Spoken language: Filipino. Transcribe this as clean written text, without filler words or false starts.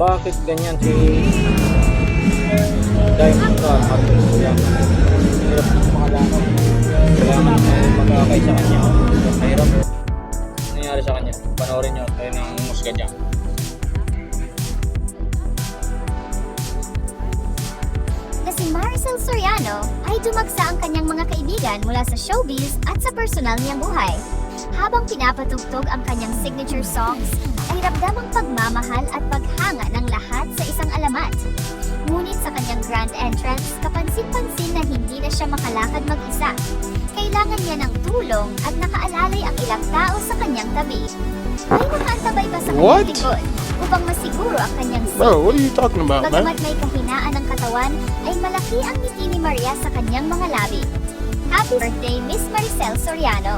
Bakit ganyan si Diamond ka, Marcos Soriano? Hirap ng pangalangan. Kailangan mag-aakay sa kanya. Mahirap. Ano nangyari sa kanya? Panoorin nyo tayo ng musga dyan. Na si Maricel Soriano ay dumagsa ang kanyang mga kaibigan mula sa showbiz at sa personal niyang buhay. Habang pinapatugtog ang kanyang signature songs, ay ramdam ang pagmamahal at paghanga ng lahat sa isang alamat. Ngunit sa kanyang grand entrance, kapansin-pansin na hindi na siya makalakad mag-isa. Kailangan niya ng tulong at nakaalalay ang ilang tao sa kanyang tabi. May nakaantabay pa sa kanyang likod upang masiguro ang kanyang safety. Bro, what are you talking about, man? Bagamat may kahinaan ng katawan, ay malaki ang ngiti ni Maria sa kanyang mga labi. Happy birthday, Miss Maricel Soriano!